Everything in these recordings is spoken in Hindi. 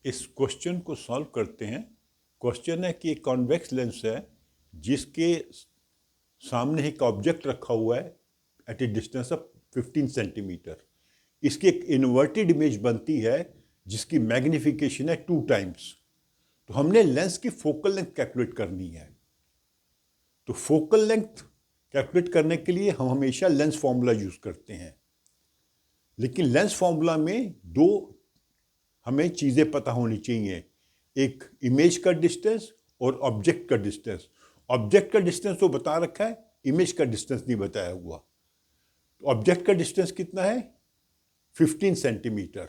इस क्वेश्चन को सॉल्व करते हैं। क्वेश्चन है कि एक कॉन्वेक्स लेंस है जिसके सामने एक ऑब्जेक्ट रखा हुआ है at a distance of 15 centimetre. इसकी एक इन्वर्टेड इमेज बनती है जिसकी मैग्निफिकेशन है 2 टाइम्स। तो हमने लेंस की फोकल लेंथ कैलकुलेट करनी है। तो फोकल लेंथ कैलकुलेट करने के लिए हम हमेशा लेंस फॉर्मूला यूज करते हैं, लेकिन लेंस फॉर्मूला में दो हमें चीज़ें पता होनी चाहिए, एक इमेज का डिस्टेंस और ऑब्जेक्ट का डिस्टेंस। ऑब्जेक्ट का डिस्टेंस तो बता रखा है, इमेज का डिस्टेंस नहीं बताया हुआ। तो ऑब्जेक्ट का डिस्टेंस कितना है? 15 सेंटीमीटर।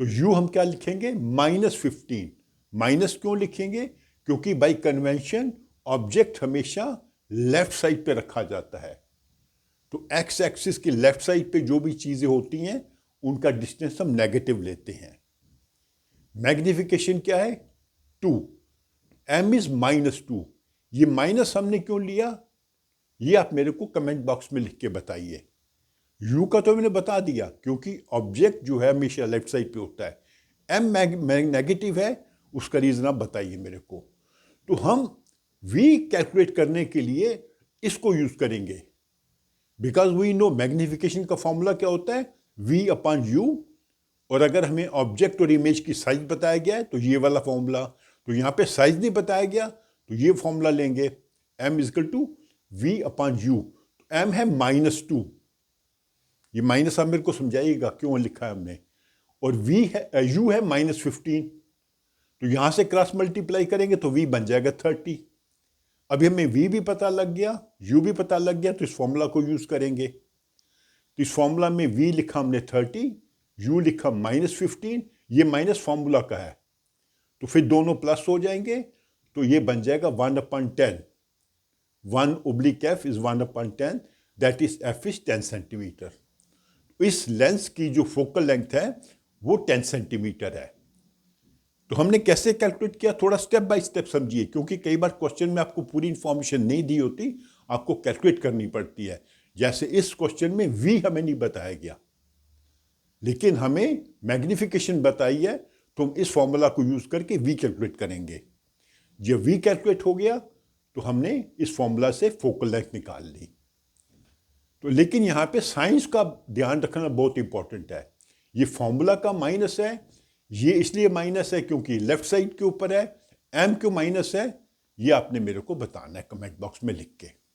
तो यू हम क्या लिखेंगे? -15। माइनस क्यों लिखेंगे? क्योंकि बाय कन्वेंशन ऑब्जेक्ट हमेशा लेफ्ट साइड पे रखा जाता है। तो एक्स एक्सिस की लेफ्ट साइड पे जो भी चीज़ें होती हैं उनका डिस्टेंस हम नेगेटिव लेते हैं। मैग्निफिकेशन क्या है? 2। m is -2। ये माइनस हमने क्यों लिया, ये आप मेरे को कमेंट बॉक्स में लिख के बताइए। u का तो मैंने बता दिया, क्योंकि ऑब्जेक्ट जो है हमेशा लेफ्ट साइड पे होता है। m नेगेटिव है, उसका रीजन आप बताइए मेरे को। तो हम v कैलकुलेट करने के लिए इसको यूज करेंगे, बिकॉज वी नो मैग्निफिकेशन का फॉर्मूला क्या होता है? v/u। और अगर हमें ऑब्जेक्ट और इमेज की साइज बताया गया है तो ये वाला फॉर्मूला। तो यहाँ पे साइज नहीं बताया गया तो ये फॉर्मूला लेंगे, m = v/u। m है -2। ये माइनस आप मेरे को समझाइएगा क्यों लिखा है हमने। और v है u है -15। तो यहां से क्रॉस मल्टीप्लाई करेंगे तो v बन जाएगा 30। अभी हमें v भी पता लग गया, u भी पता लग गया, तो इस फॉर्मूला को यूज करेंगे। तो इस फॉर्मूला में v लिखा हमने 30, u लिखा -15। ये माइनस फॉर्मूला का है, तो फिर दोनों प्लस हो जाएंगे। तो ये बन जाएगा 1/10। 1/f is 1/10, that is f is 10 centimetre. इस लेंस की जो फोकल लेंथ है वो 10 सेंटीमीटर है। तो हमने कैसे कैलकुलेट किया, थोड़ा स्टेप बाय स्टेप समझिए, क्योंकि कई बार क्वेश्चन में आपको पूरी इंफॉर्मेशन नहीं दी होती, आपको कैलकुलेट करनी पड़ती है। जैसे इस क्वेश्चन में v हमें नहीं बताया गया, लेकिन हमें मैग्निफिकेशन बताई है, तो हम इस फॉर्मूला को यूज करके v कैलकुलेट करेंगे। जब v कैलकुलेट हो गया तो हमने इस फॉर्मूला से फोकल लेंथ निकाल ली। तो लेकिन यहाँ पे साइंस का ध्यान रखना बहुत इंपॉर्टेंट है। ये फॉर्मूला का माइनस है, ये इसलिए माइनस है क्योंकि लेफ्ट साइड के ऊपर है। m क्यों माइनस है, ये आपने मेरे को बताना है कमेंट बॉक्स में लिख के।